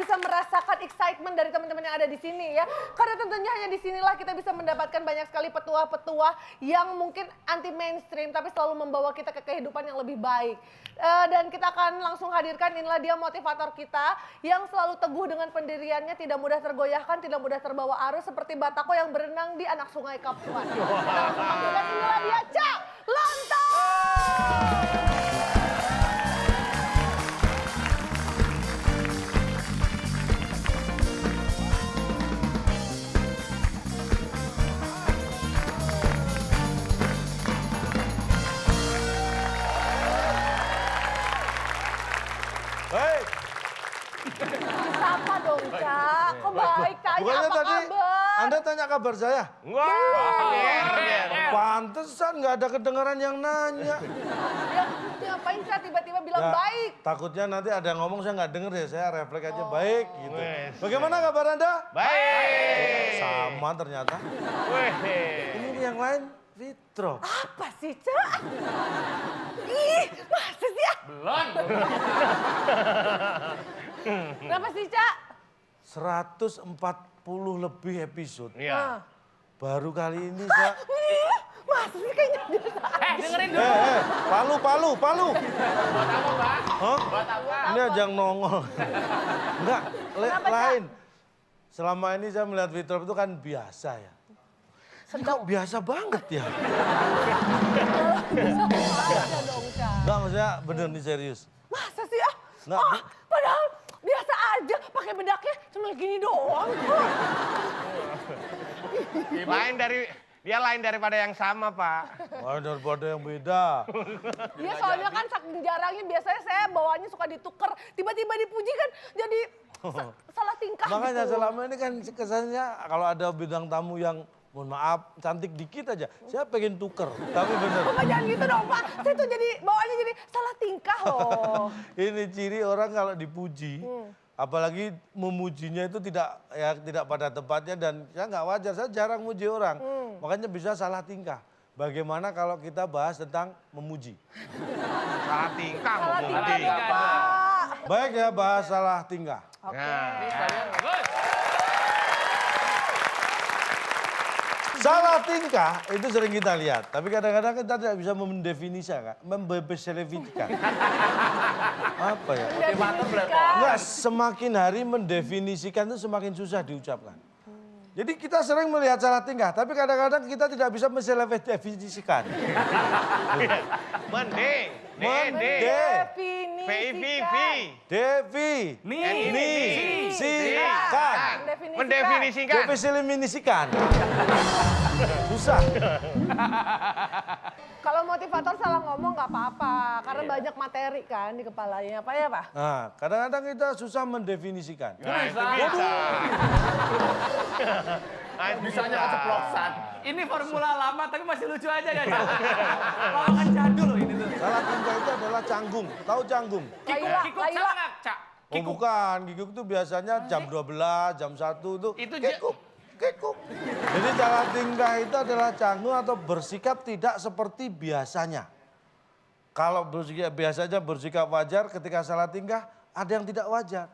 bisa merasakan excitement dari teman-teman yang ada di sini ya. Karena tentunya hanya di sinilah kita bisa mendapatkan banyak sekali petua-petua yang mungkin anti mainstream tapi selalu membawa kita ke kehidupan yang lebih baik. Dan kita akan langsung hadirkan, inilah dia motivator kita yang selalu teguh dengan pendiriannya, tidak mudah tergoyahkan, tidak mudah terbawa arus seperti Batako yang berenang di anak sungai Kapuan. Kita langsung hadirkan, inilah dia Cak Lontong. Baik. Sapa dong, Cak. Kok baik, Cak? Bukannya Apa tadi kabar? Anda tanya kabar saya? Pantesan nggak ada kedengaran yang nanya. Ya, ngapain Cak tiba-tiba bilang Ya, baik? Takutnya nanti ada yang ngomong saya nggak denger ya, saya refleks aja baik gitu. Bagaimana kabar Anda? Baik. Sama ternyata. Ini yang lain Fitro. Apa sih, Cak? Ih, masa sih ya? Belum. Kenapa sih, Cak? 140 lebih episode. Iya. Baru kali ini saya... Ih, masa sih kayaknya biasa. Dengerin dulu. Palu. Buat apa, Mbak? Hah? Buat apa? Ini aja yang nongol. Enggak, Kenapa, Cak? lain. Selama ini saya melihat Fitro itu kan biasa ya. Ini kok biasa banget ya? Aja dong, Cak. Enggak, maksudnya bener nih serius. Masa sih ya? Nggak, Oh, padahal biasa aja pakai bedaknya cuma gini doang. Lain daripada yang sama, Pak. Wah, daripada yang beda. Iya, soalnya kan saking jarangnya biasanya saya bawaannya suka dituker. Tiba-tiba dipuji kan jadi salah tingkah Makanya gitu. selama ini kan kesannya kalau ada bidang tamu yang mohon maaf cantik dikit aja, saya pengen tuker. Tapi bener. Bapak jangan gitu dong, Pak. Saya tuh jadi bawaannya jadi salah tingkah loh. Ini ciri orang kalau dipuji, apalagi memujinya itu tidak pada tempatnya dan saya nggak wajar, saya jarang muji orang. Makanya bisa salah tingkah. Bagaimana kalau kita bahas tentang memuji? Salah tingkah. Salah ngomong tingkah tadi. dong, Pak. Baik ya, bahas salah tingkah. Oke. Salah tingkah itu sering kita lihat, tapi kadang-kadang kita tidak bisa mendefinisikan, membebeselevikan. Apa ya? Mendefinisikan. Enggak, semakin hari mendefinisikan itu semakin susah diucapkan. Jadi kita sering melihat salah tingkah, tapi kadang-kadang kita tidak bisa mendefinisikan. Mendefinisikan. Definisikan. Susah. Kalau motivator salah ngomong nggak apa-apa, karena banyak materi kan di kepalanya, Pak ya, Pak? Nah, kadang-kadang kita susah mendefinisikan. Nah, itu bisa. Bisanya keceplosan. Ini formula lama tapi masih lucu aja kan? Lawakan jadul loh ini tuh. Salah tingkah itu adalah canggung. Tahu canggung? Kikuk Laila. sama nggak, Cak? Oh bukan, giguk itu biasanya jam 12, jam 1 tuh Itu kikuk. Jadi salah tingkah itu adalah canggung atau bersikap tidak seperti biasanya. Kalau bersikap wajar, ketika salah tingkah ada yang tidak wajar.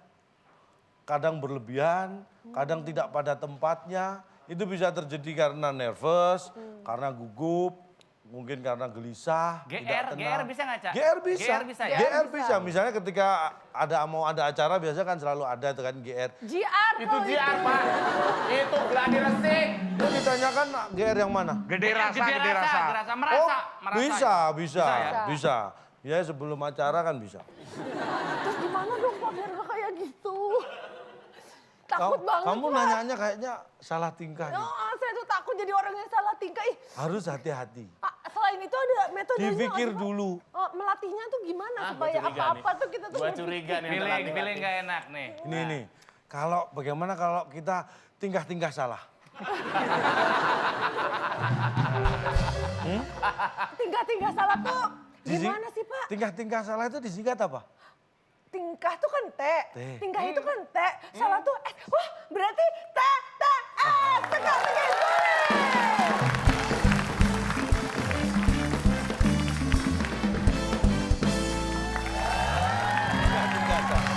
Kadang berlebihan, kadang tidak pada tempatnya. Itu bisa terjadi karena nervous, karena gugup, mungkin karena gelisah, tidak tenang. GR bisa nggak, Cak? GR bisa. GR bisa ya? GR bisa. Misalnya ketika mau ada acara biasa kan selalu ada itu kan GR. GR Itu kalau JR, Pak. Itu gladi resik. Itu ditanyakan GR yang mana? Gede rasa. Bisa. ya? Ya sebelum acara kan bisa. Terus gimana dong Pak biar nggak kayak gitu? Takut banget, Kamu Pak. nanyanya kayaknya salah tingkah nih. Oh, saya tuh takut jadi orang yang salah tingkah. Ih, Harus hati-hati. selain itu ada metodenya nggak Dipikir sih, Pak? dulu. Oh, melatihnya tuh gimana Ah, supaya gua curiga apa-apa nih. tuh kita tuh Gua curiga nih. Feeling nggak enak nih. Ini nih. Bagaimana kalau kita tingkah-tingkah salah? Tingkah-tingkah salah tuh gimana sih Pak? Tingkah-tingkah salah itu disingkat apa? Tingkah tuh kan T. T. Tingkah itu kan T. Salah tuh S. Wah, berarti T, S. Tengah-tengah Tingkah-tingkah salah.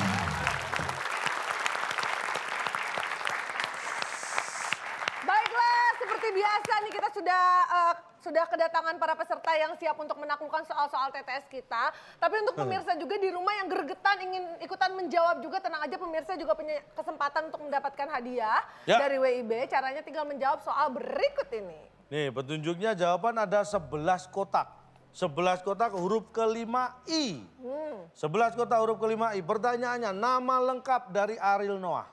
sudah kedatangan para peserta yang siap untuk menaklukkan soal-soal TTS kita. Tapi untuk pemirsa juga di rumah yang gregetan ingin ikutan menjawab juga, tenang aja pemirsa juga punya kesempatan untuk mendapatkan hadiah dari WIB. Caranya tinggal menjawab soal berikut ini. Nih petunjuknya jawaban ada 11 kotak. 11 kotak huruf kelima I. 11 kotak huruf kelima I. Pertanyaannya, nama lengkap dari Ariel Noah.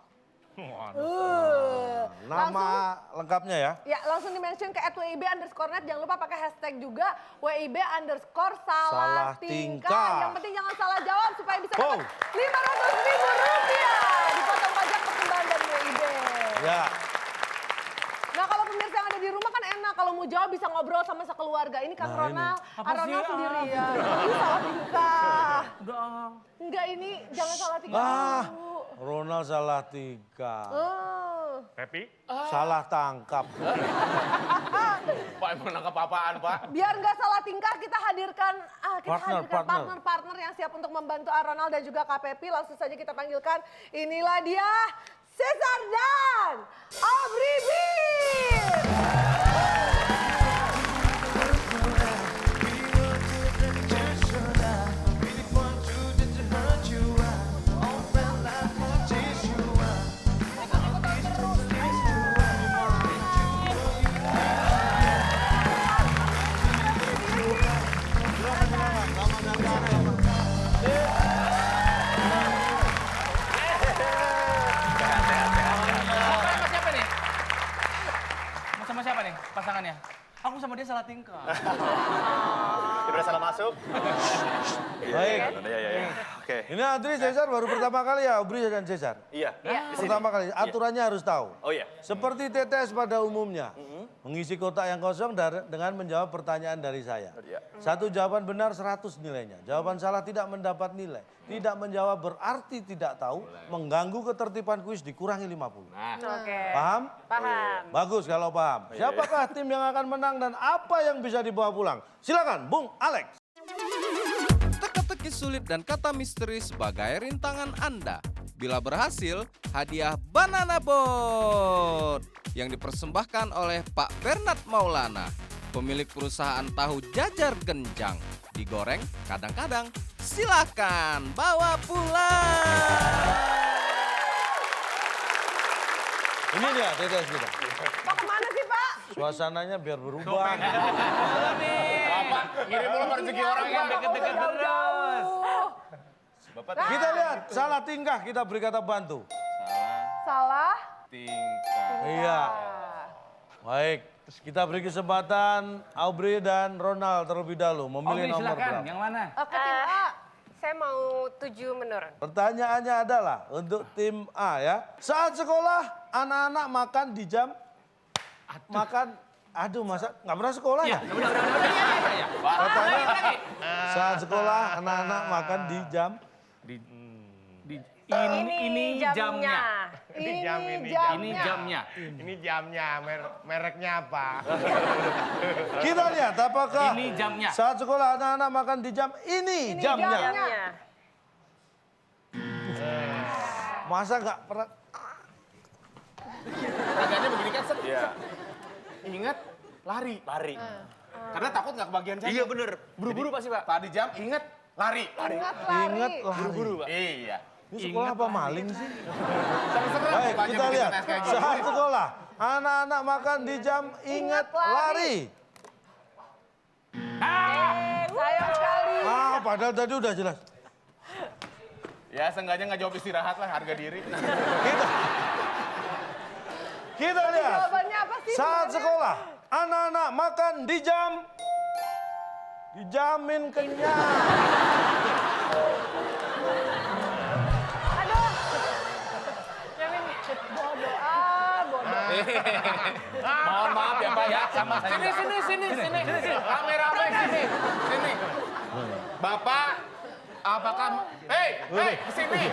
Nama lengkapnya ya. Ya, langsung di-mention ke @WIB_net. Jangan lupa pakai hashtag juga WIB_salah tingkah. Yang penting jangan salah jawab supaya bisa dapat 500.000 rupiah. Dipotong pajak persembahan dari WIB. Ya. Nah kalau pemirsa yang ada di rumah kan enak. Kalau mau jawab bisa ngobrol sama sekeluarga. Ini Kang Ronald. Ronald sendirian. Ini salah tingkah. Enggak, ini jangan salah tingkah dulu. Ronald salah tingkah. Happy? Salah tangkap. Pak emang nangkap apaan Pak? Biar nggak salah tingkah kita hadirkan Partner. partner-partner yang siap untuk membantu Ronald dan juga Kak Pepi. Langsung saja kita panggilkan. Inilah dia Cesar dan Aubrey Bir. Sama siapa nih pasangannya? Aku sama dia salah tingkah. Udah salah masuk. Baik. Ya. Oke. Ini Andri Cesar baru pertama kali ya, Aubrey dan Cesar. Iya. Pertama kali, aturannya harus tahu. Oh iya. Seperti TTS pada umumnya, mengisi kotak yang kosong dengan menjawab pertanyaan dari saya. Iya. Satu jawaban benar 100 nilainya. Jawaban salah tidak mendapat nilai. Tidak menjawab berarti tidak tahu, mengganggu ketertiban kuis dikurangi 50. Oke. Paham? Paham. Bagus kalau paham. Siapakah tim yang akan menang dan apa yang bisa dibawa pulang? Silakan, Bung Alex. Teka-teki sulit dan kata misteri sebagai rintangan Anda. Bila berhasil, hadiah Banana Boat yang dipersembahkan oleh Pak Bernard Maulana, pemilik perusahaan tahu jajar genjang. Digoreng kadang-kadang, silakan bawa pulang. Ini dia TTS kita. Pak kemana sih Pak? Suasananya biar berubah. Bapak ngirim dulu rezeki orang yang deket-deket terus. Kita lihat, salah tingkah kita beri kata bantu. Salah Tingkah. Iya. Baik, kita beri kesempatan Aubrey dan Ronald terlebih dahulu memilih nomor berapa. Yang mana? ke tim A. Saya mau 7 menurun. Pertanyaannya adalah untuk tim A ya. Saat sekolah anak-anak makan di jam masa nggak pernah sekolah ya? Katanya saat sekolah anak-anak makan di jam Ini jamnya. Ini Ini jamnya. Ini jamnya, mereknya apa? kita lihat apakah Ini jamnya. saat sekolah anak-anak makan di jam ini jamnya. Jamnya. Masa nggak pernah? Agaknya begini kan set. Iya. Ingat lari. Lari. Karena takut nggak kebagian jam. Iya bener. Buru-buru pasti Pak. Tadi jam ingat lari. Ingat lari. Ingat lah. Buru-buru Pak. Iya. Ini sekolah apa maling sih? Serem-serem Baik, bapaknya kita bikin lihat. tes kayak gini. Saat sekolah, anak-anak makan di jam ingat lari. Sayang sekali. Padahal tadi udah jelas. Ya seenggaknya nggak jawab istirahat lah, harga diri. Kita lihat. Jawabannya apa sih? Saat sebenarnya? sekolah, anak-anak makan di jam dijamin kenyang. Aduh. Jamin. Bodoh. Mohon maaf ya Pak ya, sama saya. Sini. Rame-rame sini. Sini. Bapak, apakah... Hei, kesini.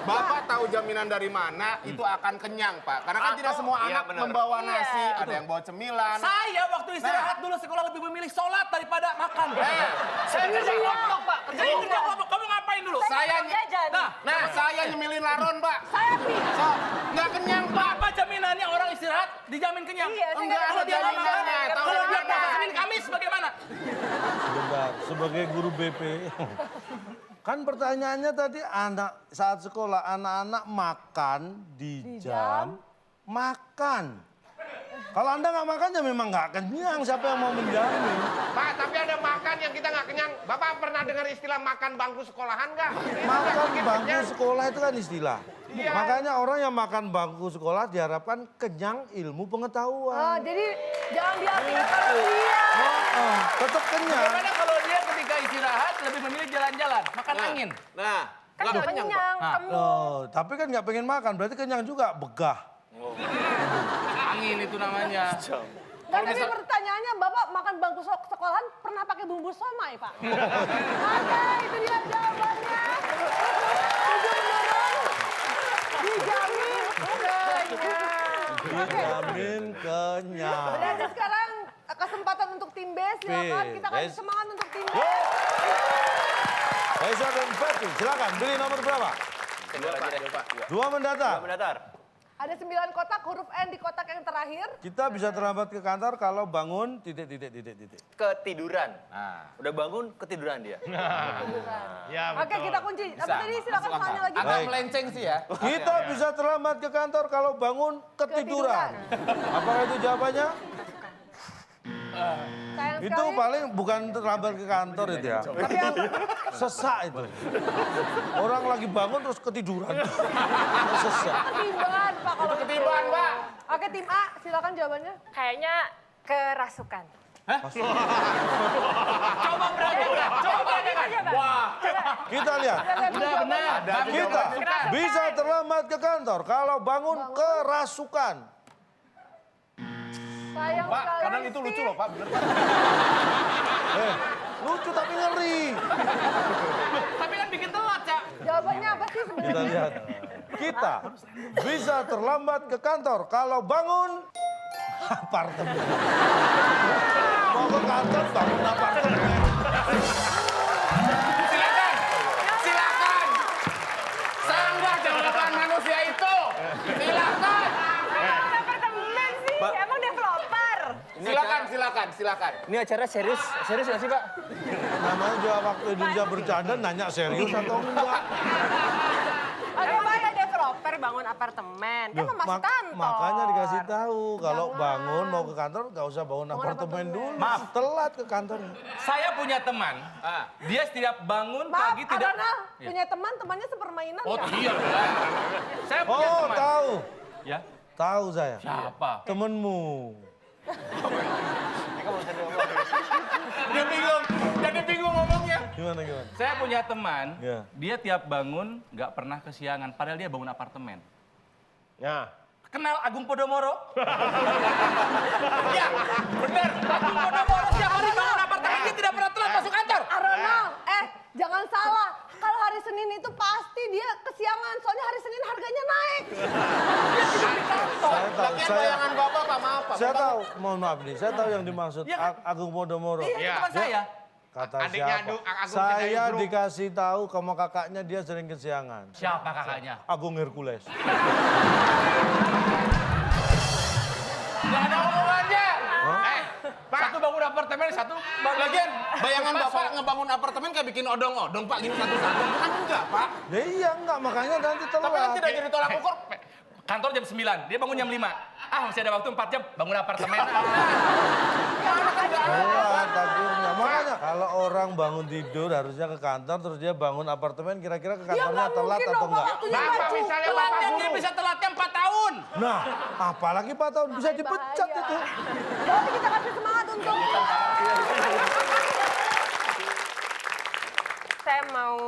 Bapak tahu jaminan dari mana itu akan kenyang, Pak. Karena kan tidak semua iya, anak bener. membawa nasi, ada yang bawa cemilan. Saya waktu istirahat dulu sekolah lebih memilih sholat daripada makan. Saya kerja kelompok, Pak. Jadi kerja kelompok, kamu ngapain dulu? Saya jajan. Nah, saya nyemilin laron, Pak. Saya nggak kenyang, Pak. Apa jaminannya orang istirahat dijamin kenyang. Iya, saya Enggak Kalau ada dia nggak makan, jaminannya. Tahu kalau dari dia mana? puasa Senin Kamis bagaimana? Sebentar, sebagai guru BP. Kan pertanyaannya tadi saat sekolah anak-anak makan di jam makan. Kalau Anda nggak makan ya memang nggak kenyang, siapa yang mau menjamin? Pak, tapi ada makan yang kita nggak kenyang. Bapak pernah dengar istilah makan bangku sekolahan nggak? Makan bangku sekolah itu kan istilah. Iya. Makanya orang yang makan bangku sekolah diharapkan kenyang ilmu pengetahuan. Jadi jangan diartikan kalau dia. Tetap kenyang. Bagaimana kalau dia ketika istirahat lebih memilih jalan-jalan, makan angin? Nah, Kan nggak kenyang, temu. Tapi kan nggak pengen makan, berarti kenyang juga, begah. Angin itu namanya. Nggak, tapi pertanyaannya Bapak makan bangku sekolahan pernah pakai bumbu somai, Pak? Oke, itu dia jawabannya. 7 menurun. Dijamin kenyang. Oke. Dijamin kenyang. Berarti sekarang kesempatan untuk tim B, silakan kita kasih Yes. semangat untuk tim B. Reza dan Fatih, silakan pilih nomor berapa? Dua mendatar. mendatar. Ada 9 kotak, huruf N di kotak yang terakhir. Kita bisa terlambat ke kantor kalau bangun ... Ketiduran. Udah bangun, ketiduran dia. Ya, Oke, kita kunci. Apa tadi silakan soalnya lagi. Agak Baik. melenceng sih ya. Kita bisa terlambat ke kantor kalau bangun ketiduran. Apakah itu jawabannya? Sayang Itu sekali. paling bukan terlambat ke kantor itu ya. Tapi yang Sesak itu. Orang lagi bangun terus ketiduran. Sesak. ketimbaan, Pak. Kalau ketimbaan, Pak. Oke, tim A, silakan jawabannya. Kayaknya kerasukan. Coba berani. Wah. Kita lihat. Udah benar. Kita bisa terlambat ke kantor kalau bangun kerasukan. Sayang Pak, sekali. kadang itu lucu loh Pak. Bener. Lucu tapi ngeri. Tapi kan bikin telat, Cak. Jawabannya apa sih Kita sebenarnya? lihat. Kita bisa terlambat ke kantor kalau bangun apartemen. Mau ke kantor bangun apartemen. Silakan. Silakan. Sanggah jawaban manusia itu. Silakan. Apartemen sih, emang developer. Silakan. Ini acara serius nggak sih, Pak? Namanya juga waktu Indonesia bercanda nanya serius atau enggak. Emang ada developer bangun apartemen, kan Loh, mau masuk kantor. makanya dikasih tahu kalau bangun mau ke kantor nggak usah bangun apartemen dulu. Maaf, telat ke kantornya. Saya punya teman. Dia setiap bangun Maaf, pagi tidak. Arona punya teman, temannya sepermainan Oh nggak? iya lah. Saya punya Oh, teman. tahu. Ya. Tahu saya. Siapa? Temenmu. Jadi bingung ngomongnya. Gimana? Saya punya teman, Ya. dia tiap bangun nggak pernah kesiangan, padahal dia bangun apartemen. Ya. Kenal Agung Podomoro? Ya, bener. Agung Podomoro setiap hari bangun apartemen, dia tidak pernah telat masuk kantor. Arona, jangan salah. Kalau hari Senin itu pasti dia kesiangan, soalnya hari Senin harganya naik. Saya tahu. Bayangan Bapak apa maaf, Pak? Saya tahu. Mohon maaf nih. Saya tahu yang dimaksud Iya kan? Agung Podomoro. Iya, Iya. teman saya. Kata Adiknya siapa? Agung Saya Sedayu Group. dikasih tahu sama kakaknya dia sering kesiangan. Siapa kakaknya? Agung Hercules. Nggak ada hubungannya. Satu bangun apartemen, satu bangun. Lagian bayangan Bapak ngebangun apartemen kayak bikin odong-odong, Pak. Gini satu-satu. Kan enggak, Pak. Ya iya enggak, makanya nanti Tapi kan telat. tidak jadi tolak ukur. Kantor jam 9, dia bangun jam 5. Masih ada waktu 4 jam, bangun apartemen. Telat akhirnya. Makanya kalau orang bangun tidur harusnya ke kantor terus dia bangun apartemen kira-kira ke Ya kantornya nggak telat mungkin atau dong, enggak? waktunya Bapak maju. misalnya Bapak Telatnya dia guru. bisa telatnya 4 tahun. Nah, apalagi 4 tahun bisa dipecat Bahaya. itu. Jadi kita kasih semangat untuk Saya mau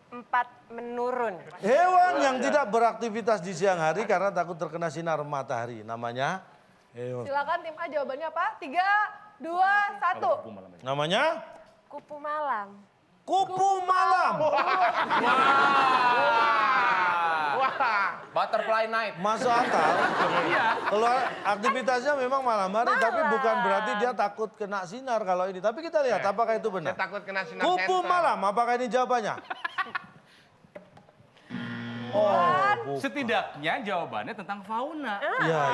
4 menurun. Hewan yang tidak beraktivitas di siang hari karena takut terkena sinar matahari. Namanya hewan. silakan tim A jawabannya apa? 3, 2, 1. Namanya Kupu malam. kupu malam. Wah. Butterfly night. Masuk akal. Kalau aktivitasnya memang malam hari, tapi bukan berarti dia takut kena sinar kalau ini. Tapi kita lihat apakah itu Saya benar. takut kena sinar Kupu center. malam, apakah ini jawabannya? Oh, Setidaknya jawabannya tentang fauna. iya.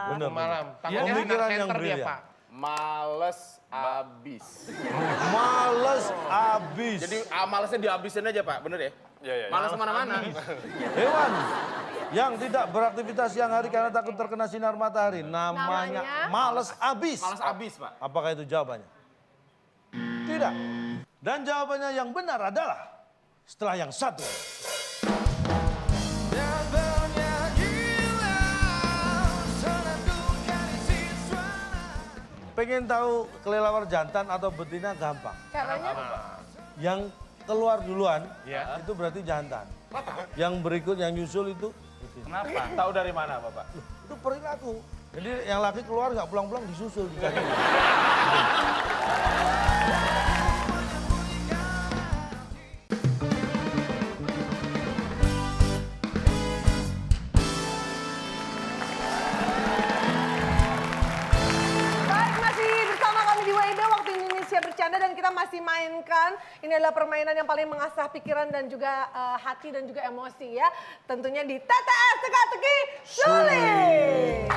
Benar. Malam. Takutnya Pemikiran anak yang center dia, brilian. Pak. Males abis. Males abis. Jadi malesnya dihabisin aja Pak, bener ya? Iya. Males kemana-mana. Hewan yang tidak beraktivitas siang hari karena takut terkena sinar matahari. Namanya males abis. Males abis Pak. Apakah itu jawabannya? Tidak. Dan jawabannya yang benar adalah setelah yang satu. Pengen tahu kelelawar jantan atau betina gampang. Caranya? Yang keluar duluan itu berarti jantan. Yang berikut yang nyusul itu betina. Kenapa? Tahu dari mana Bapak? Itu perilaku. Jadi yang laki keluar nggak pulang-pulang disusul dicari. Baik, masih bersama kami di WIB Waktu Indonesia Bercanda dan kita masih mainkan. Ini adalah permainan yang paling mengasah pikiran dan juga hati dan juga emosi ya. Tentunya di TTS Teka-teki Sulit.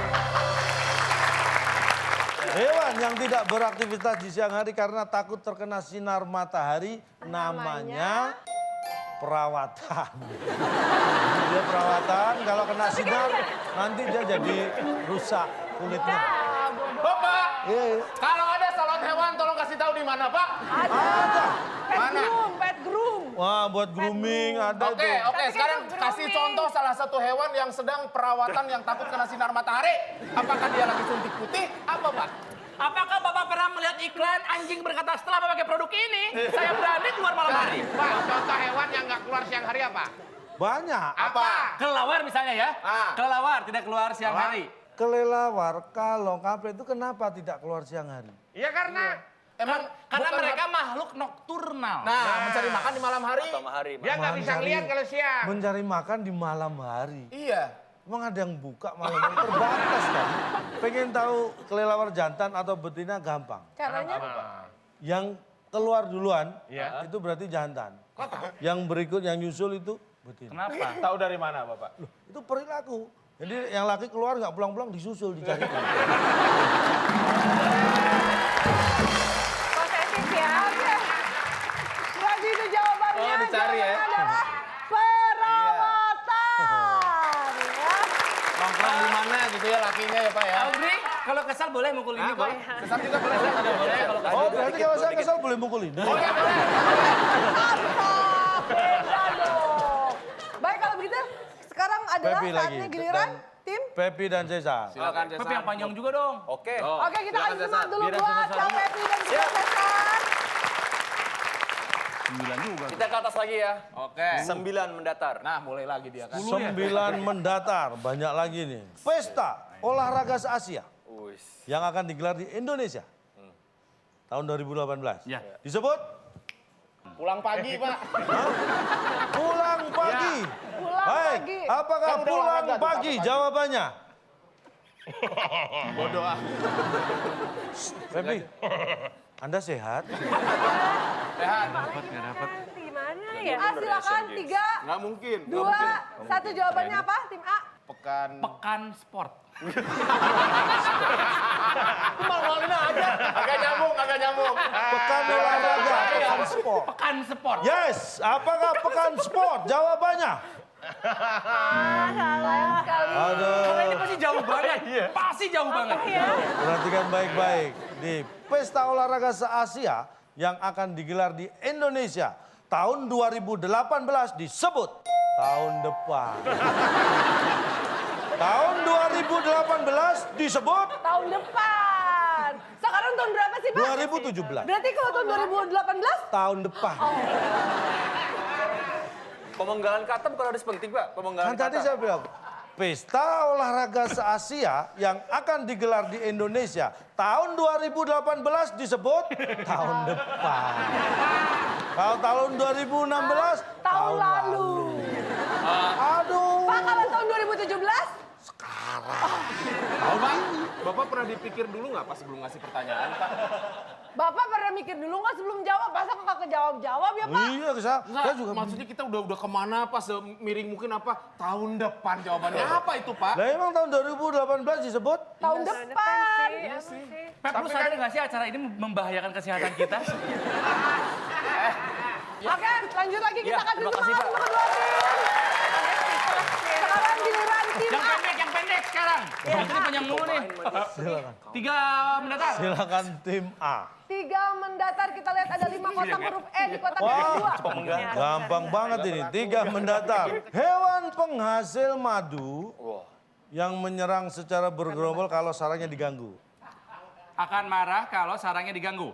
Hewan yang tidak beraktivitas di siang hari karena takut terkena sinar matahari namanya perawatan. Dia perawatan, kalau kena sinar nanti dia jadi rusak kulitnya. Bapak, Iya. kalau ada salon hewan tolong kasih tahu di mana Pak. Ada. Pet groom. Wah, buat grooming ada Oke, tuh. oke. Sekarang kasih contoh salah satu hewan yang sedang perawatan yang takut kena sinar matahari. Apakah dia lagi suntik putih? Apa Pak? Apakah Bapak pernah melihat iklan anjing berkata setelah memakai produk ini, saya berani keluar malam hari? Pak, contoh hewan yang nggak keluar siang hari apa? Banyak. Apa? Kelelawar misalnya ya. Ah. Kelelawar tidak keluar siang hari. Kelelawar, kalong, kampret itu kenapa tidak keluar siang hari? Ya karena Emang Karena bukan mereka makhluk nokturnal. Nah, mencari makan di malam hari. Atau hari. dia nggak bisa Mencari- lihat kalau siang. Mencari makan di malam hari. Iya. Emang ada yang buka malam hari? Terbatas kan? Pengen tahu kelelawar jantan atau betina gampang. Caranya? Yang keluar duluan Iya. itu berarti jantan. Yang berikut yang nyusul itu betina. Kenapa? Tahu dari mana Bapak? Loh, itu perilaku. Jadi yang laki keluar nggak pulang-pulang disusul dicari. Posesif ya. Berarti itu jawabannya. Oh, dicari ya. Jawabannya adalah perawatan. Ya. Nongkrong di mana gitu ya lakinya ya Pak ya? Audrey, kalau kesal boleh mukul ini kok. Kesal juga boleh. Ada boleh kalau Oh, berarti kalau saya kesal boleh mukul ini. Oh ya boleh. Beda dong. Baik kalau begitu sekarang adalah Pepi lagi. saatnya giliran Dan- tim. Pepi dan Cesar. Silakan Tapi yang panjang juga dong. Oke. Oke kita silakan, kasih semangat Cesar. dulu Biar buat Cesar Kak dulu. Pepi dan juga Cesar. 9 juga. Kita ke atas lagi ya. Oke. 9 mendatar. Nah, mulai lagi dia kan. 9 mendatar, banyak lagi nih. Pesta olahraga se-Asia Wis. yang akan digelar di Indonesia tahun 2018. Ya. Disebut Pulang pagi Pak. pulang pagi. Pulang Baik, pagi. apakah Kan udah pulang olahraga tuh, pagi? pagi. Jawabannya. Bodoh ah. Pepi, Anda sehat? Sehat. Gimana ya? Silakan 3, Nggak mungkin. 2, 1 jawabannya apa tim A? Pekan sport. Malu-maluin aja. Agak nyambung. Pekan olahraga, pekan sport. Pekan sport. Yes, apakah pekan sport? Jawabannya. Sayang sekali. Karena ini Aduh, pasti jauh banget. Pasti jauh banget. perhatikan baik-baik. Di pesta olahraga se-Asia yang akan digelar di Indonesia tahun 2018 disebut tahun depan. Tahun 2018 disebut Tahun depan. Sekarang tahun berapa sih Pak? 2017. Berarti kalau tahun 2018? Tahun depan. Pemenggalan kata bukan harus penting, Pak. Pemenggalan Kan tadi kata. saya bilang, pesta olahraga se-Asia yang akan digelar di Indonesia tahun 2018 disebut tahun depan. Kalau tahun 2016, Tahun lalu. Aduh. Pak kalau tahun 2017? Tahun ini. Bapak pernah dipikir dulu nggak pas sebelum ngasih pertanyaan, Pak? Bapak pernah mikir dulu nggak sebelum jawab? Masa kok kagak jawab-jawab ya Pak? Iya, saya Enggak, juga. maksudnya kita udah kemana pas miring mungkin apa tahun depan jawabannya apa itu Pak? Lah emang tahun 2018 disebut? Tahun depan. Iya sih. Pep, lu sadar nggak sih acara ini membahayakan kesehatan kita? Oke, lanjut lagi kita Ya, kasih terima kasih, semangat Pak. untuk kedua tim. Sekarang giliran tim A. yang pendek sekarang. Itu panjang mulu nih. Silakan. 3 mendatar. Silakan tim A. 3 mendatar, kita lihat ada 5 kotak huruf E di kotak yang Wah, kedua. gampang banget ini. 3 mendatar. Hewan penghasil madu yang menyerang secara bergerombol kalau sarangnya diganggu. Akan marah kalau sarangnya diganggu.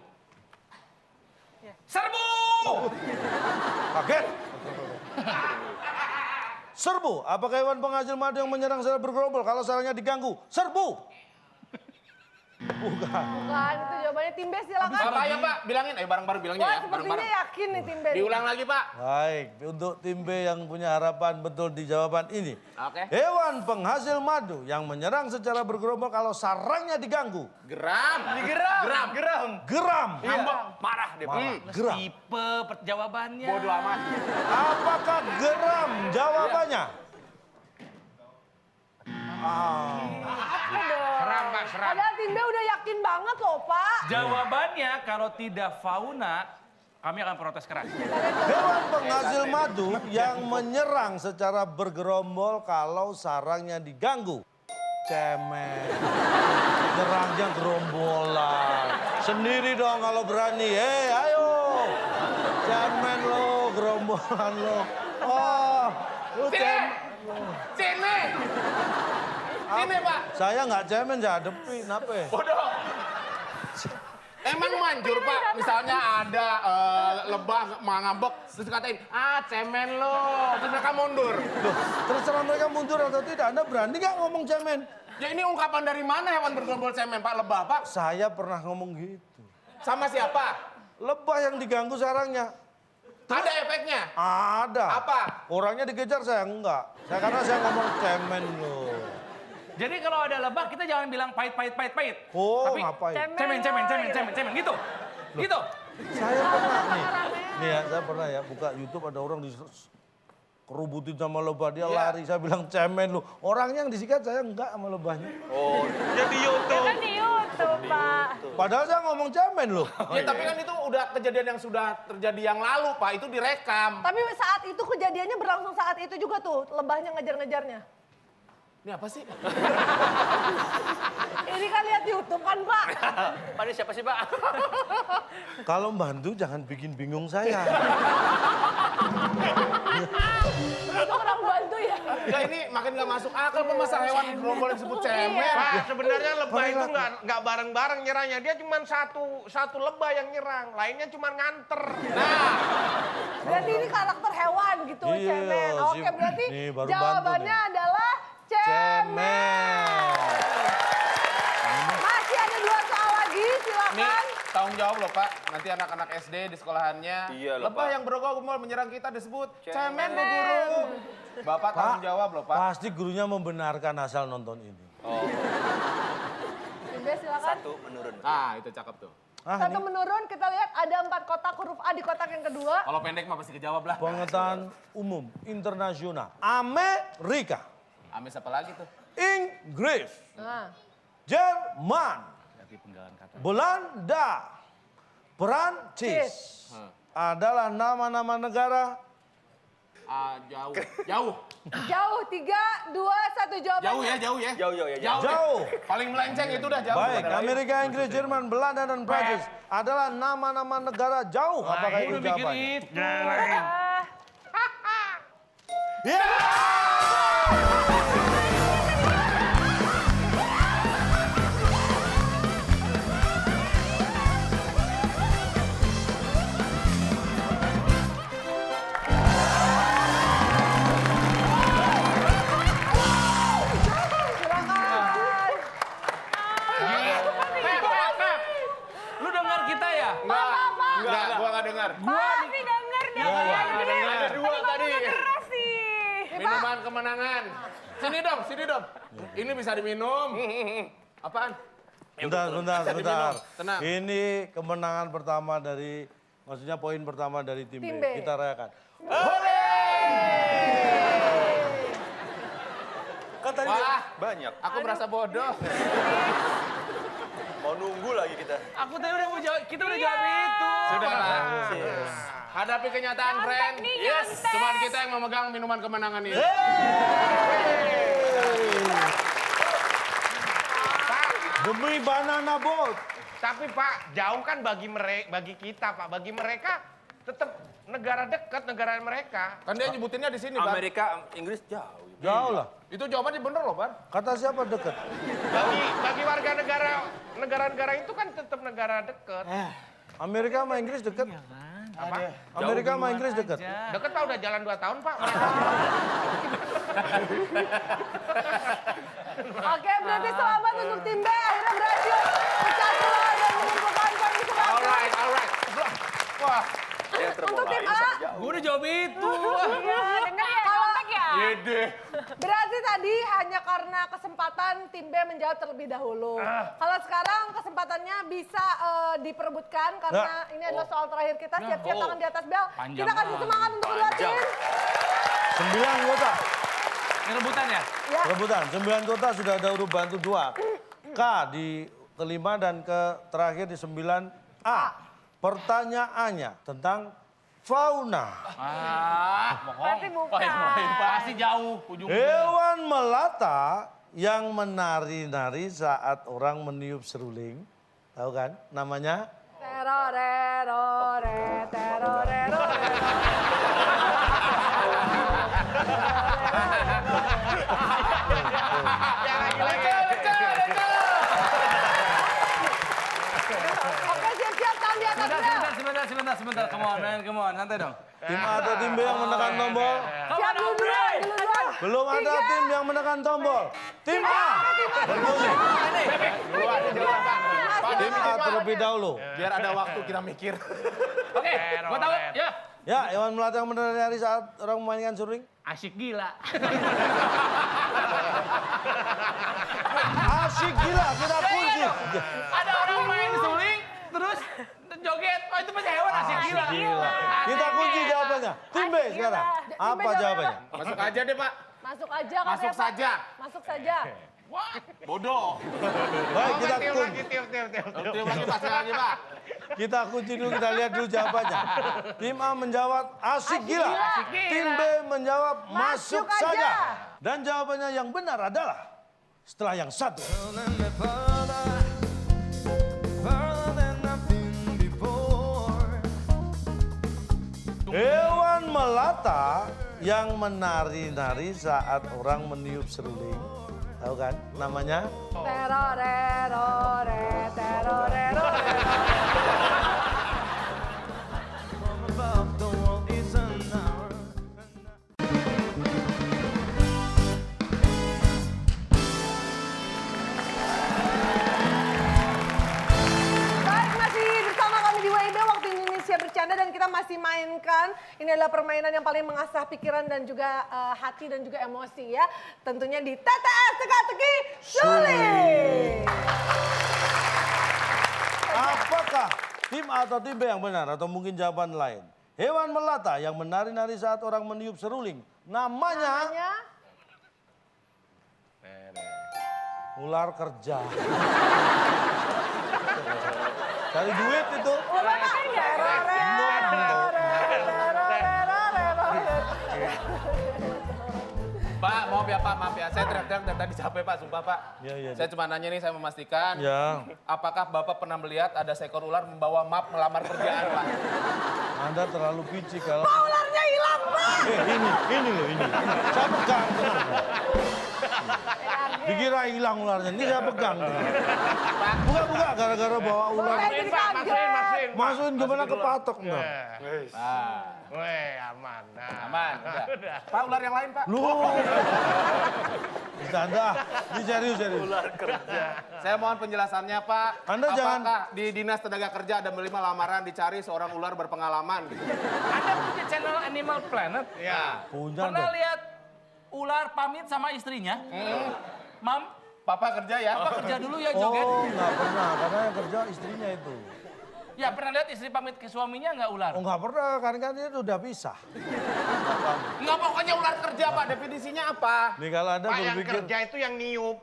Serbu! Kaget. Serbu. Apakah hewan penghasil madu yang menyerang secara bergerombol kalau sarangnya diganggu? Serbu. Bukan. Bukan, itu jawabannya tim B silakan. Bapak ya Pak, bilangin, bareng-bareng bilangnya Wah, ya, sepertinya bareng-bareng. yakin nih tim B. Diulang lagi Pak. Baik, untuk tim B yang punya harapan betul di jawaban ini. Oke. Hewan penghasil madu yang menyerang secara bergerombol kalau sarangnya diganggu. Geram. Geram. Geram. Ngambek. Marah dia, Pak. Geram. Tipe jawabannya. Bodoh amat. Apakah geram jawabannya? Seram Pak, seram. Padahal tim B udah yakin banget loh Pak. Jawabannya kalau tidak fauna, kami akan protes keras. Hewan penghasil madu yang menyerang secara bergerombol kalau sarangnya diganggu. Cemen. Nyerangnya gerombolan. Sendiri dong kalau berani. Hei, ayo. Cemen lo, gerombolan lo. Oh, lu cemen. Sini. Sini Pak. Saya nggak cemen, saya hadepin. Apa ya? Bodoh. Emang manjur Pak, misalnya ada lebah ngambek, terus katain, cemen lo, terus mereka mundur. Loh, terserah mereka mundur atau tidak. Anda berani nggak ngomong cemen? Ya ini ungkapan dari mana hewan bergerombol cemen Pak? Lebah Pak? Saya pernah ngomong gitu. Sama siapa? Lebah yang diganggu sarangnya. Ada efeknya? Ada. Apa? Orangnya dikejar, saya enggak. Karena saya ngomong cemen loh. Jadi kalau ada lebah kita jangan bilang pahit. Oh, Tapi ngapain? cemen gitu. Gitu. Saya pernah nih ya, saya pernah ya buka YouTube ada orang kerubutin sama lebah, dia lari. Saya bilang cemen lu. Orangnya yang disikat saya enggak sama lebahnya. Oh, ya di YouTube. Kan di YouTube, Pak. Padahal saya ngomong cemen loh. Ya tapi kan itu udah kejadian yang sudah terjadi yang lalu Pak, itu direkam. Tapi saat itu kejadiannya berlangsung saat itu juga tuh, lebahnya ngejar-ngejarnya. Ini apa sih? Ini kan lihat YouTube kan Pak. Pak, ini siapa sih, Pak? Kalau bantu jangan bikin bingung saya. Itu orang bantu ya. Ya ini makin nggak masuk akal masa hewan gerombol yang disebut cemen. Pak, sebenarnya lebah itu nggak bareng-bareng nyerangnya. Dia cuma satu lebah yang nyerang, lainnya cuma nganter. Berarti ini karakter hewan gitu, Iya, cemen. Oke, berarti nih, baru jawabannya bantu nih. adalah cemen. Masih ada 2 soal lagi, Ini silakan. tanggung jawab loh Pak. Nanti anak-anak SD di sekolahannya. Iya loh, lebah Pak. yang bergerombol menyerang kita disebut cemen Cemen. Bu Guru. Bapak tanggung jawab loh Pak. Pasti gurunya membenarkan asal nonton ini. Tim B silakan. 1 menurun. Itu cakep tuh. Satu menurun, kita lihat ada 4 kotak huruf A di kotak yang kedua. Kalau pendek mah pasti kejawab lah. Pengetahuan umum internasional. Amerika, Amis apa lagi tuh? Inggris, Nah, Jerman, Belanda, Perancis adalah nama-nama negara. Jauh. Jauh. jauh 3, 2, 1 jawabannya. Jauh ya, jauh ya. Jauh. Jauh. Paling melenceng itu udah jauh. Baik, Amerika, Inggris, Jerman, Belanda, dan Prancis adalah nama-nama negara jauh. Apakah itu jawabannya? Ya! Silakan. Pep. Lu dengar kita ya? Enggak, gua nggak dengar. Pasti denger deh. Ada 2 tadi. Keras sih. Minuman kemenangan. Sini dong. Ini bisa diminum. Apaan? Bentar. Tenang. Ini kemenangan pertama dari, maksudnya poin pertama dari tim Tim B. B. Kita rayakan. Kan tadi Wah. banyak. Aku merasa bodoh. Mau nunggu lagi kita. Aku tadi udah mau jawab, kita udah jawab itu. Sudah lah. Hadapi kenyataan, Nyontek friend. nih, nyontek. Cuman kita yang memegang minuman kemenangan ini. Demi banana boat. Tapi Pak, jauh kan bagi kita Pak. Bagi mereka tetap negara dekat, negara mereka. Kan dia nyebutinnya di sini, Bang. Amerika, Inggris jauh. Jauh lah. Itu jawabannya bener loh, Bang. Kata siapa deket? Bagi warga negara itu kan tetap negara dekat. Amerika sama Inggris deket. Apa? Amerika sama Inggris deket. Deket Pak, udah jalan 2 tahun Pak. Oke, berarti selamat untuk tim B. Akhirnya berhasil pecah telur dan mengumpulkan poin ke-11. Alright. Wah, Untuk tim A, Gue udah jawab itu. Iya, denger ya, nyontek ya. ide. berarti tadi hanya karena kesempatan tim B menjawab terlebih dahulu. Kalau sekarang kesempatannya bisa diperebutkan karena ini adalah soal terakhir kita. Siap-siap tangan di atas bel. Panjang Kita kasih semangat untuk kedua tim. 9 kota. Ini rebutan ya? Ya. Rebutan. 9 kota sudah ada huruf bantu 2. K di kelima dan ke terakhir di 9A. Pertanyaannya tentang fauna. Berarti bukan. Pasti jauh ujungnya. Hewan melata yang menari-nari saat orang meniup seruling. Tahu kan namanya? Terorere, terorere. Oke, siap-siap tangan di atas bel. Sebentar. Come on, santai dong. Tim A atau tim B yang menekan tombol? Siap dulu duluan. Belum ada tim yang menekan tombol. Tim A berbunyi. Tim A terlebih dahulu. Biar ada waktu kita mikir. Oke, gua tahu. Ya. Ya, hewan melata yang menari-nari saat orang memainkan seruling. Asyik gila. Asyik gila, kita kunci. Ada orang main suling, terus joget. Oh, itu pasti hewan asyik gila. Kita kunci jawabannya. Tim B sekarang. Apa jawabannya? Masuk aja deh, Pak. Masuk aja katanya, Masuk Pak. saja. Masuk saja. Bodoh. Baik, kita Tiup kunci. lagi, tiup. Tiup lagi, Pak. Sekali lagi, Pak. Kita kunci dulu, kita lihat dulu jawabannya. Tim A menjawab asyik gila. Tim B menjawab masuk Masuk aja. saja. Dan jawabannya yang benar adalah setelah yang satu. Hewan melata yang menari-nari saat orang meniup seruling. Tahu kan namanya? Terorere, terorere. Baik, masih bersama kami di WIB Waktu Indonesia Bercanda dan kita masih mainkan. Ini adalah permainan yang paling mengasah pikiran dan juga hati dan juga emosi ya. Tentunya di TTS Teka-Teki Suling. Apakah tim A atau tim B yang benar atau mungkin jawaban lain? Hewan melata yang menari-nari saat orang meniup seruling. Namanya ular kerja. Cari duit itu. Pak, maaf ya. Saya teriak-teriak dan tadi capek, Pak. Sumpah, Pak. Iya. Saya cuma nanya nih, saya memastikan. Ya, Apakah Bapak pernah melihat ada seekor ular membawa map melamar kerjaan, Pak? Anda terlalu picik kalau. Ularnya hilang, Pak. Ini loh ini. Saya pegang. tenang. Dikira hilang ularnya, ini saya pegang. Buka gara-gara bawa ular. Saya jadi kaget. Masukin gimana ke patok ntar. Weh, aman. Nah. Aman, udah. Pak, ular yang lain, Pak. Lu. Bercanda. Ini serius. Ular kerja. Saya mohon penjelasannya, Pak. Anda Apakah jangan- di Dinas Tenaga Kerja ada menerima lamaran dicari seorang ular berpengalaman? Gitu? Anda punya channel Animal Planet? Ya. Punya Pernah dong. lihat ular pamit sama istrinya? Mam, Papa kerja ya. Papa kerja dulu ya joget. Oh, nggak pernah, karena yang kerja istrinya itu. Ya pernah lihat istri pamit ke suaminya nggak ular? Oh, nggak pernah, karena kan dia udah pisah. Nggak, pokoknya ular kerja Pak, definisinya apa? Nih kalau Anda Pak, yang berpikir, kerja itu yang niup.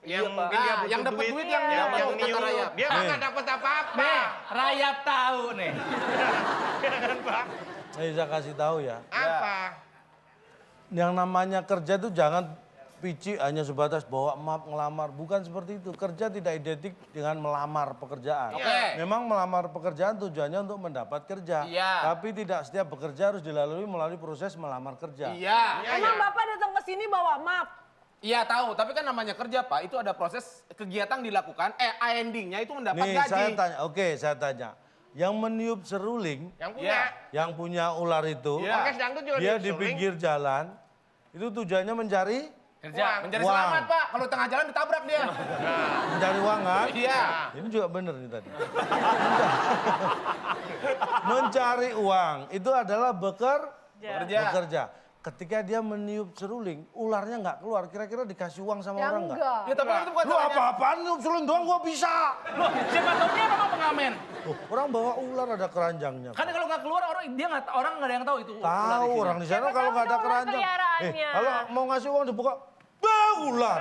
Yang Pak. mungkin dia Ah, butuh yang dapat duit yang yang niup, kata niup. Rayap. Dia mah nggak dapat apa-apa. Nih, Rayap tahu nih. Pak. saya kasih tahu ya. Apa? Yang namanya kerja itu jangan pici hanya sebatas bawa map ngelamar. Bukan seperti itu. Kerja tidak identik dengan melamar pekerjaan. Oke. Memang melamar pekerjaan tujuannya untuk mendapat kerja. Iya. Tapi tidak setiap bekerja harus dilalui melalui proses melamar kerja. Iya. Emang Bapak datang ke sini bawa map? Iya tahu, tapi kan namanya kerja Pak, itu ada proses kegiatan dilakukan, endingnya itu mendapat Nih gaji. saya tanya, oke saya tanya. Yang meniup seruling, Yang punya. Iya. yang punya ular itu, Iya. Orkes dangdut juga dia niup di seruling. pinggir jalan, itu tujuannya mencari Kerja. Mencari Uang. selamat Pak, kalau tengah jalan ditabrak dia. mencari uang kan? Iya. Ini juga benar nih tadi. Mencari uang itu adalah Bekerja. bekerja. Ketika dia meniup seruling, ularnya nggak keluar. Kira-kira dikasih uang sama Ya orang nggak? enggak. Ya tapi kan itu bukan Lu salahnya. apa-apaan niup seruling doang gua bisa. Loh, siapa tahu dia memang pengamen. Oh, orang bawa ular ada keranjangnya. Kan kalau nggak keluar orang dia nggak orang nggak ada yang tahu itu. ular di Tahu sini. orang di sana Siapa kalau tahu nggak ada itu ular keranjang. peliharaannya. Kalau mau ngasih uang dibuka, ular.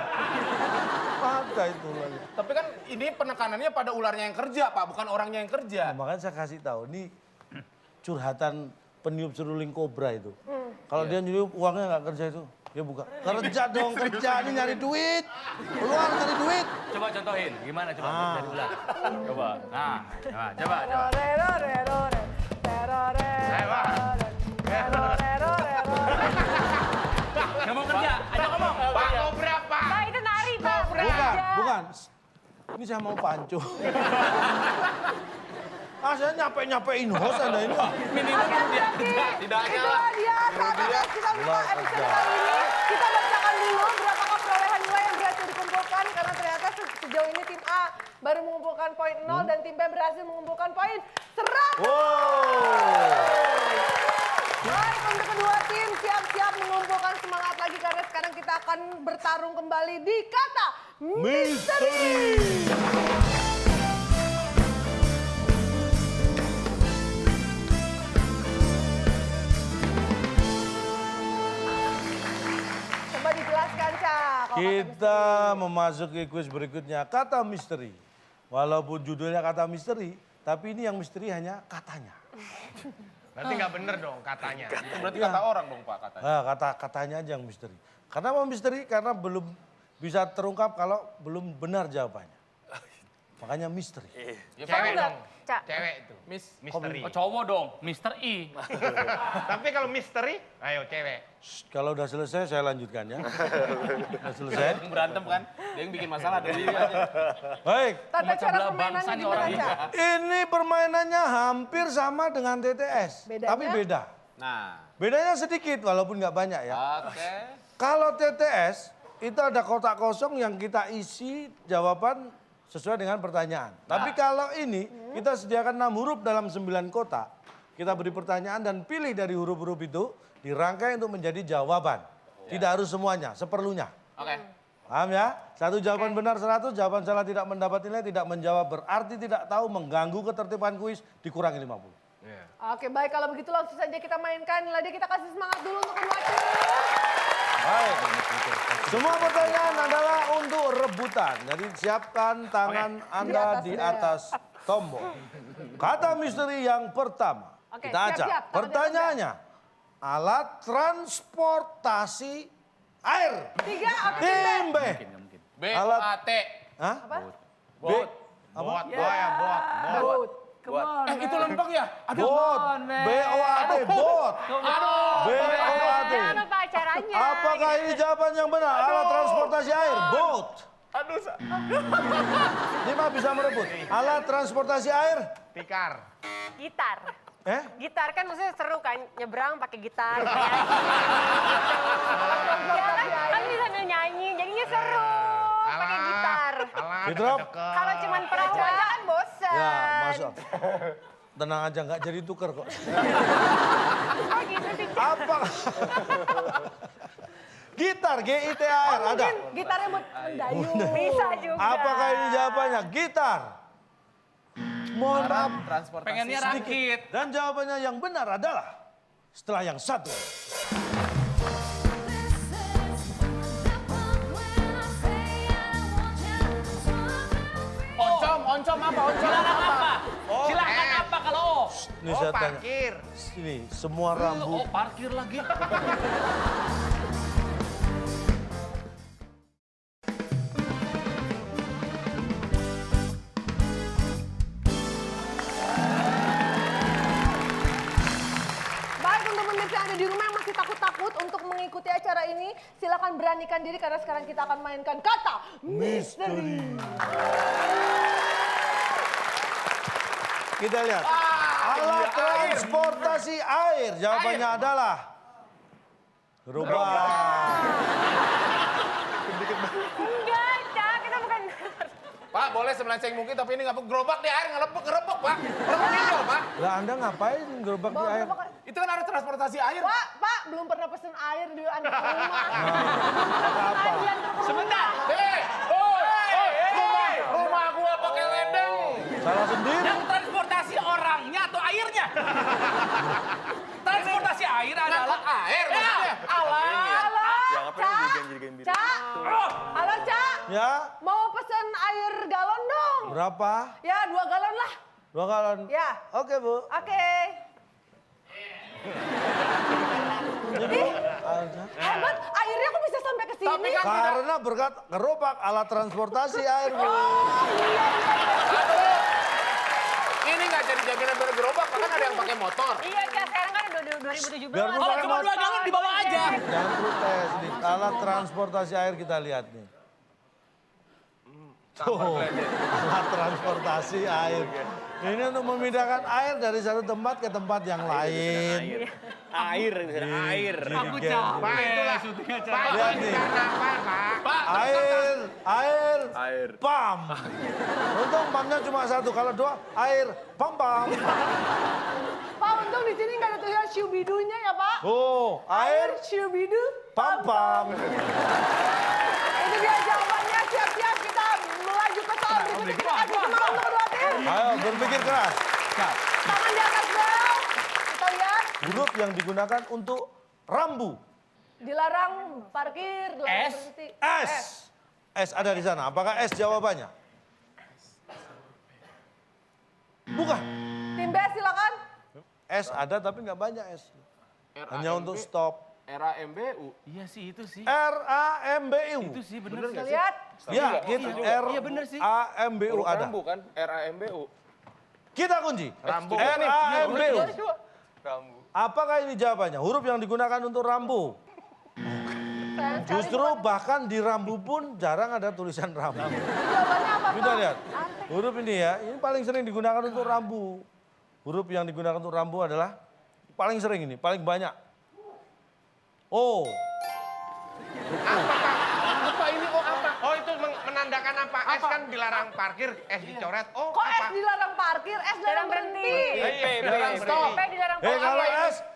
Ada itu ularnya. Tapi kan ini penekanannya pada ularnya yang kerja Pak, bukan orangnya yang kerja. Nah, makanya saya kasih tahu, ini curhatan peniup seruling kobra itu. Kalau dia nyuruh uangnya nggak kerja itu, dia buka. Kerja dong, kerja ini nyari duit. Keluar nyari duit. Coba contohin, gimana coba dari ular. Coba. Nah, coba. Rore, rore, rore. Terore, rore. Terore, rore, rore. Nggak mau kerja, aja ngomong. Pak, mau berapa? Pak itu nari Pak, bukan Bukan, kerja. bukan. Ini saya mau pancu. Saya nyampe-nyampein host Anda ini. Minimal dia tidak hanya Itulah dia saatnya kita buka episode kali ini. Kita bacakan dulu berapakah perolehan nilai yang berhasil dikumpulkan. Karena ternyata sejauh ini tim A baru mengumpulkan poin 0 dan tim B berhasil mengumpulkan poin 100. Baik, untuk kedua tim siap-siap mengumpulkan semangat lagi karena sekarang kita akan bertarung kembali di kata misteri. Coba dijelaskan, Cak. Kalau kata Kita memasuki kuis berikutnya, kata misteri. Walaupun judulnya kata misteri, tapi ini yang misteri hanya katanya. Berarti nggak bener dong katanya. itu berarti kata orang dong Pak katanya. Nah, katanya aja yang misteri. Kenapa misteri? Karena belum bisa terungkap kalau belum benar jawabannya. Makanya misteri. Ya, Cewek enggak, dong. Cak. Cewek itu. Miss. Misteri. Oh, cowok dong, Mr. I. Tapi kalau misteri, ayo cewek. Shh, kalau udah selesai saya lanjutkan ya. Udah selesai. Yang berantem kan, dia yang bikin masalah dari diri aja. Baik, Tata Memecah cara belah permainannya bangsa nih gimana, orang Cak? ini permainannya hampir sama dengan TTS. Bedanya? Tapi beda. Nah, Bedanya sedikit walaupun nggak banyak ya. oke. Kalau TTS itu ada kotak kosong yang kita isi jawaban sesuai dengan pertanyaan. Tapi kalau ini kita sediakan 6 huruf dalam 9 kotak. Kita beri pertanyaan dan pilih dari huruf-huruf itu dirangkai untuk menjadi jawaban. Tidak harus semuanya, seperlunya. Oke. Paham ya? Satu jawaban benar 100, jawaban salah tidak mendapat nilai, tidak menjawab berarti tidak tahu, mengganggu ketertiban kuis, dikurangi 50. Oke, baik kalau begitu langsung saja kita mainkan. Ladia kita kasih semangat dulu untuk kedua tim. Baik. Semua pertanyaan adalah untuk rebutan. Jadi siapkan tangan Anda di atas tombol. Kata misteri yang pertama. Oke, Kita acak. siap-siap. Tangan Pertanyaannya. Alat transportasi air. 3, oke. Tim B. B-O-A-T. Hah? Apa? Bot. Bot, ya bot. Bot. Come on, Itu lempeng ya? Aduh. Bot. B-O-A-T. Bot. B-O-A-T. Jangan lupa acaranya. Apakah ini jawaban yang benar? Alat transportasi air. Bot. Aduh. Lima bisa merebut. Alat transportasi air. Tikar. Gitar. Gitar kan maksudnya seru kan, nyebrang pakai gitar. Ya kan bisa nyanyi, jadinya seru. Pakai gitar. Alat, Di-drop. deket. Kalau cuma perahu aja kan bosan. Ya, masuk. Tenang aja, nggak jadi tuker kok. Oh gitu sih. Apa? Gitar, G-I-T-A-R, ada. Mungkin gitarnya buat mendayung. Bisa juga. Apakah ini jawabannya? Gitar. Mohon maaf. Transportasi. Pengennya rakit. Dan jawabannya yang benar adalah setelah yang satu. Oncom apa? Silakan apa? Silakan apa kalau O? Ini Oh, saya tanya. parkir. Ini semua rambu. Oh, parkir lagi. Baik, untuk pemirsa yang ada di rumah yang masih takut-takut untuk mengikuti acara ini, silakan beranikan diri karena sekarang kita akan mainkan kata misteri. Kita lihat. Alat transportasi air. Jawabannya adalah gerobak. Enggak, Cak. Kita bukan... Pak, boleh semelenceng mungkin tapi ini nggak gerobak di air, ngerebek, Pak. Gerobak pinjol, Pak. Lah Anda ngapain gerobak di Bawa air? gerobak. Itu kan ada transportasi air. Pak, belum pernah pesen air di antar rumah. Apa? Air diantar ke rumah. Sebentar. Rumah gua pakai ledeng. Salah sendiri. Yang transportasi orangnya atau airnya? Transportasi air adalah air maksudnya. alat. Yang apa yang diganti-ganti? Cak, halo Cak, Ya, mau pesen air galon dong. berapa? Ya, 2 galon lah. 2 galon. Ya. Oke, Bu. Oke. Hebat, airnya kok bisa sampai ke sini? Tapi kan Karena berkat gerobak alat transportasi air, Bu. ini nggak jadi jaminan bergerobak, bahkan ada yang pakai motor. Iya, Cak. Sekarang kan udah 2017. Biar lu Kalau pakai cuma 2 galon dibawa aja. Jangan protes nih. Alat transportasi air kita lihat nih. Tuh, alat transportasi air. Ini untuk memindahkan air dari satu tempat ke tempat yang lain. Air. Aku Jerigen. capek. Pak, itulah. Syutingnya Pak, capek. Lihat ini nih. karena apa, Pak? Air, pam. Untung pamnya cuma satu, kalau 2 air, pam. Pak, untung di sini nggak ada tulisan Shubidunya ya, Pak. Oh, air, Shubidu, pam. Itu dia jawabannya. Siap-siap kita melaju ke soal berikutnya. Kita kasih semangat untuk kedua tim. Ayo berpikir keras. Tangan di atas dong. Kita lihat. Huruf yang digunakan untuk rambu. Dilarang parkir, dilarang S. berhenti. S. S ada di sana. Apakah S jawabannya? Bukan. Tim B silakan. S ada tapi nggak banyak S. Hanya untuk stop. RAMBU. Iya sih, itu sih. RAMBU. Itu sih bener Kita sih. lihat. Ya, kita Iya, bener sih. RAMBU ada. Rambu kan? RAMBU. Kita kunci. Rambu. RAMBU. Rambu. Apakah ini jawabannya? Huruf yang digunakan untuk rambu. Sayang sekali Justru bukan- bahkan di rambu pun jarang ada tulisan rambu. Jawabannya apa, Kita Pak? lihat. Huruf ini ya, ini paling sering digunakan untuk rambu. Huruf yang digunakan untuk rambu adalah paling sering ini, paling banyak. O. Apa ini? Oh, apa? Oh, itu menandakan apa? S kan dilarang parkir, S dicoret. Oh, Kok apa? S dilarang parkir, S dilarang berhenti? Dilarang P dilarang Kalau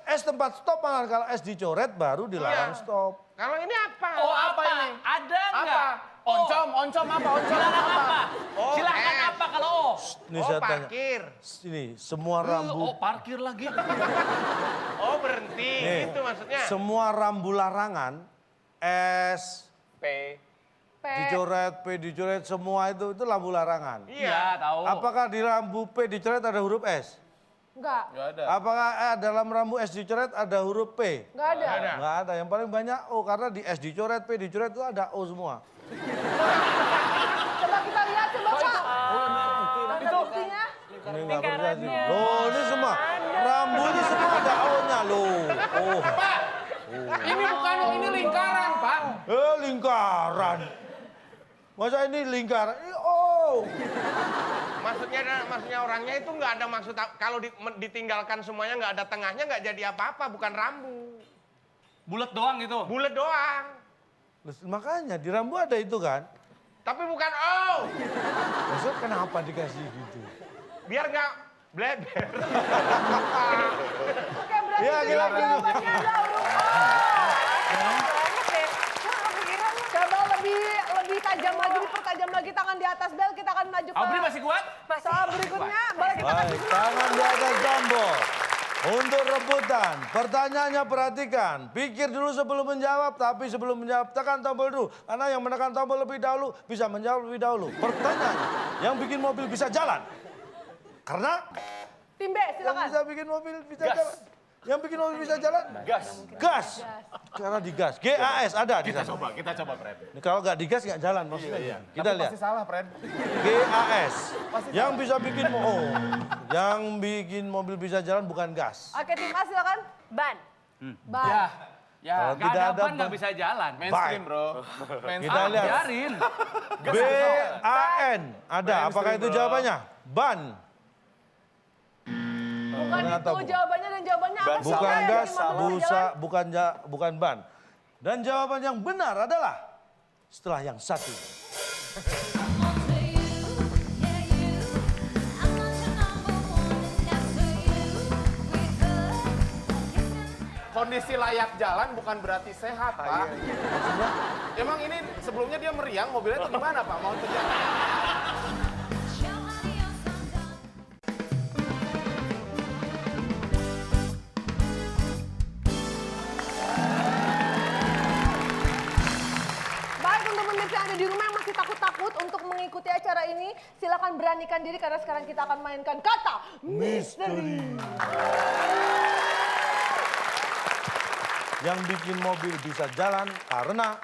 S tempat stop malah, kalau S dicoret baru dilarang Iya. stop. Kalau ini apa? Oh, apa ini? Ada nggak? Oncom apa? Silakan apa? Oh, Silakan S. apa kalau O? Ini Oh, saya tanya. parkir. Ini semua Oh, rambu, parkir lagi. Oh, berhenti. Nih, Itu maksudnya. semua rambu larangan S P. P. dicoret, P dicoret, semua itu lampu larangan. Iya, tahu. Apakah di rambu P dicoret ada huruf S? Enggak, Nggak ada. Apakah dalam rambu S dicoret ada huruf P? enggak ada. Ada. Nggak ada, yang paling banyak O karena di S dicoret, P dicoret itu ada O semua. Coba kita lihat, coba Pak. Tanda buktinya. Ini nggak percaya sih. Loh, ini semua rambu ini semua ada O-nya loh. Oh, Ini bukan ini lingkaran, Pak. lingkaran. Masa ini lingkaran? Ini O. Maksudnya orangnya itu nggak ada maksud kalau ditinggalkan semuanya nggak ada tengahnya nggak jadi apa-apa, bukan rambu. Bulat doang gitu. Bulat doang. Makanya di rambu ada itu kan. Tapi bukan O. Maksud kenapa dikasih gitu? Biar nggak bleber. Oke, berarti Iya, itu gila, jawabannya ada huruf O. dipertajam lagi tangan di atas bel, kita akan maju ke Aubrey masih kuat? soal berikutnya. Boleh kita Baik, tangan di atas tombol. Untuk rebutan, pertanyaannya perhatikan. Pikir dulu sebelum menjawab, tapi sebelum menjawab tekan tombol dulu. Karena yang menekan tombol lebih dahulu bisa menjawab lebih dahulu. Pertanyaan, yang bikin mobil bisa jalan? Karena tim B, yang silakan. bisa bikin mobil bisa jalan. Yang bikin mobil bisa jalan? Gas. Karena digas. GAS ada di sana. Kita coba, Fred. Ini kalau nggak digas nggak jalan maksudnya. Kita lihat. Pasti salah, Fred. GAS. Yang bisa bikin yang bikin mobil bisa jalan bukan gas. Oke, tim A silakan. Ban. Ban. Ya, Kalau nggak tidak ada ada ban nggak ban. bisa jalan. Mainstream, bro. Kita lihat. Biarin. BAN ada. Apakah itu jawabannya? Ban. Bukan Ternyata itu jawabannya dan jawabannya apa sih? Bukan Yang gas, bikin mobil bisa jalan? bukan ban. Dan jawaban yang benar adalah setelah yang satu. Kondisi layak jalan bukan berarti sehat, Pak. Emang ini sebelumnya dia meriang, mobilnya itu gimana, Pak? Mau terjadi? Baik, untuk pemirsa yang ada di rumah yang masih takut-takut untuk mengikuti acara ini, silakan beranikan diri karena sekarang kita akan mainkan kata misteri. Yang bikin mobil bisa jalan karena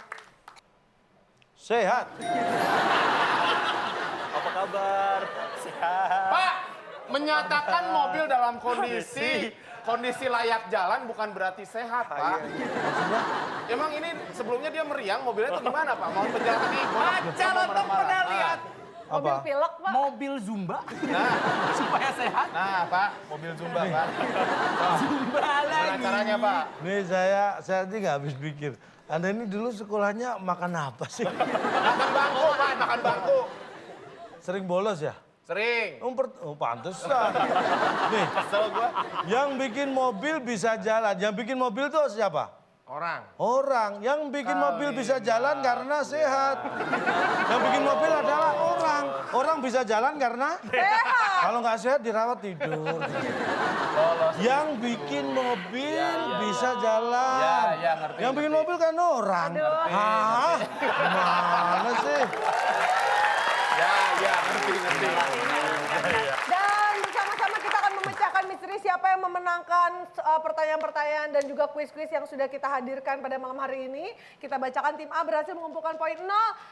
sehat. Apa kabar? Sehat. Pak, menyatakan mobil dalam kondisi layak jalan bukan berarti sehat, Pak. Emang ini sebelumnya dia meriang, mobilnya itu gimana, Pak? Mau berjalan nih? Calon dong pernah lihat. Mobil Apa? pilek, Pak. Mobil Zumba. Supaya sehat. Nah, Pak, mobil Zumba, Pak. Zumba Gimana lagi. caranya, Pak? Nih saya ini nggak habis pikir. Anda ini dulu sekolahnya makan apa sih? Makan bangku, Pak, makan bangku. Sering bolos ya? Sering. Pantesan. Nih, Kesel gua. yang bikin mobil bisa jalan. Yang bikin mobil tuh siapa? Orang. Yang bikin mobil bisa jalan karena sehat. Yang bikin mobil adalah orang. Orang bisa jalan karena Sehat. kalau nggak sehat dirawat tidur. Yang bikin mobil bisa jalan. Ya, ngerti, Yang bikin mobil kan orang. Hah? Mana sih? Ya, ngerti. Dan bersama-sama kita akan memecahkan misteri siapa yang memenangkan pertanyaan-pertanyaan dan juga kuis-kuis yang sudah kita hadirkan pada malam hari ini. Kita bacakan tim A berhasil mengumpulkan poin 0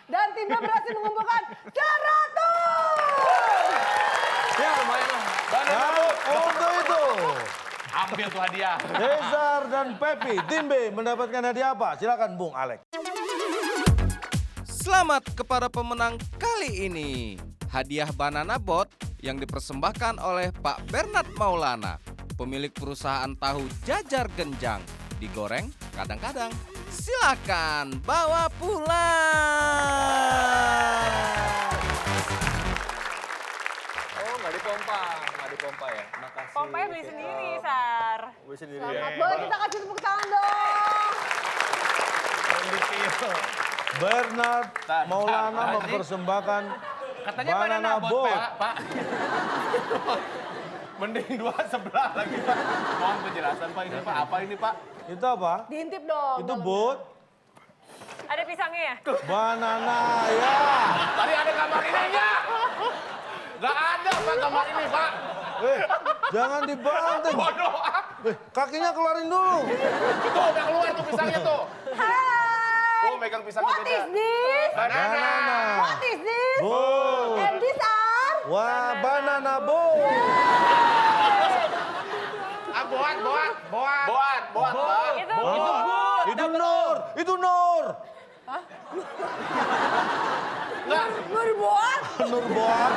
dan tim B berhasil mengumpulkan 100. Ya lumayan lah. Dan untuk itu, Ambil tuh hadiah. Cesar dan Pepi, tim B mendapatkan hadiah apa? Silakan Bung Alex. Selamat kepada pemenang kali ini. Hadiah Banana Boat yang dipersembahkan oleh Pak Bernard Maulana, pemilik perusahaan tahu Jajar Genjang. Digoreng kadang-kadang. Silakan bawa pulang. Oh, nggak dipompa ya. Makasih. Pompanya beli sendiri, Sar. Gue sendiri Selamat. ya. Boleh kita kasih tepuk tangan dong. Bernard Maulana mempersembahkan Katanya Banana Boat. Pak. Mending dua sebelah lagi, Pak. Mohon penjelasan, Pak. Ini, Pak. Apa ini, Pak? Itu apa? Diintip dong. Itu dalamnya. boat, Ada pisangnya ya? banana ya. Tadi ada gambar ininya. Nggak ada, Pak, gambar ini, Pak. Jangan dibanting. Bodoh. Kakinya keluarin dulu. Tuh, udah keluar tuh pisangnya tuh. Hai. Oh, megang pisangnya What beda. is this? Banana. What is this? Boat. And these are? Wah, banana boat. Boat. Boat, Pak. Itu Itu Nur, itu Nur. Nur buat? Nur boat.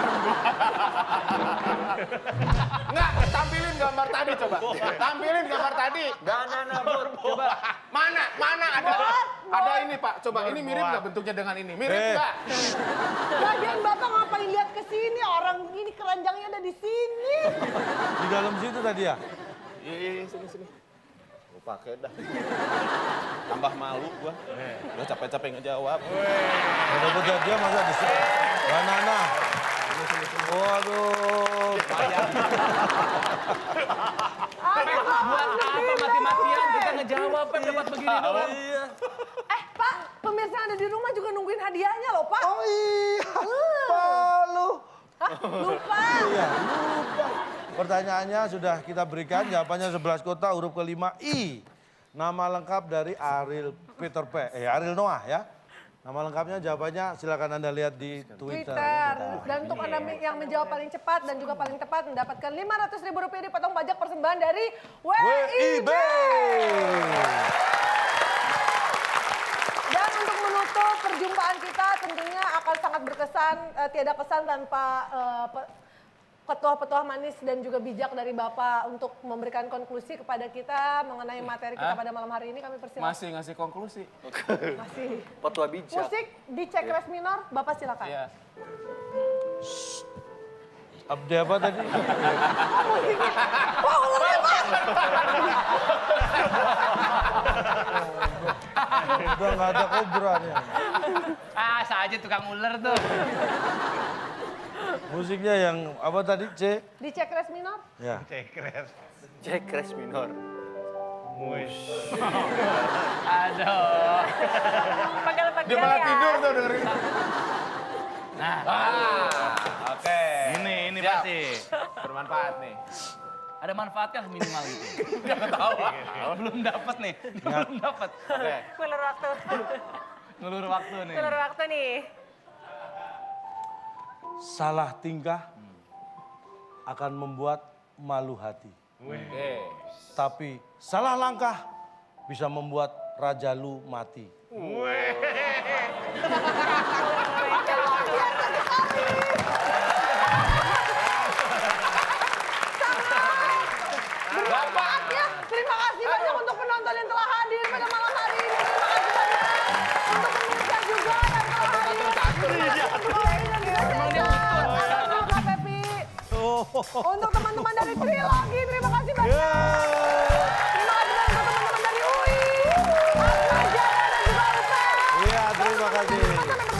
Nggak, tampilin gambar tadi coba. Tampilin gambar tadi. Banana boat. Coba. Mana ada ini, Pak. Coba ini mirip nggak bentuknya dengan ini? Mirip nggak? Lagian Bapak ngapain lihat ke sini? Orang ini keranjangnya ada di sini. Di dalam situ tadi ya? Iya, sini. Gue pakai dah. Tambah malu gua. Udah capek-capek ngejawab. Dapat hadiah masa di sini. Banana. Waduh. Buat apa mati-matian kita ngejawab Pep dapat begini doang. Pak, pemirsa yang ada di rumah juga nungguin hadiahnya loh, Pak. Oh iya. Palu. Hah? Lupa. Iya, lupa. Pertanyaannya sudah kita berikan, jawabannya 11 kota, huruf kelima I. Nama lengkap dari Ariel Ariel Noah ya. Nama lengkapnya jawabannya silakan Anda lihat di Twitter. Dan untuk Anda yang menjawab paling cepat dan juga paling tepat mendapatkan Rp500.000 dipotong pajak persembahan dari WIB. Dan untuk menutup perjumpaan kita tentunya akan sangat berkesan, tiada kesan tanpa petuah-petuah manis dan juga bijak dari Bapak untuk memberikan konklusi kepada kita mengenai materi kita pada malam hari ini. Kami persilakan. Masih ngasih konklusi. Masih. Petua bijak. Musik di cek res minor, Bapak silakan. Iya. Abdi apa tadi? Wah, ularnya Pak! Udah nggak ada kobra nih. Ah, saja tukang ular tuh. Musiknya yang apa tadi, C? Di cek res minor? Ya. Cek res minor. Aduh. Pegel-pegel Dia malah ya. tidur tuh dengerin. Nah, Oke. ini Siap. pasti Bermanfaat nih. ada manfaatnya minimal gitu. Gak ketawa. Belum dapat nih. Belum dapat. Oke. Ulur waktu. Ngelur waktu nih. Ulur waktu nih. Salah tingkah akan membuat malu hati. Oke. Tapi salah langkah bisa membuat raja lu mati. Bermanfaat ya. Terima kasih banyak untuk penonton yang telah hadir pada malam hari ini. Terima kasih banyak untuk pemirsa juga yang telah hadir. Untuk Kak Pepi. Untuk teman-teman dari Trilogi, terima kasih banyak. Terima kasih banyak untuk teman-teman dari UI, Atma Jaya dan juga UPE. Iya, terima kasih. Teman-teman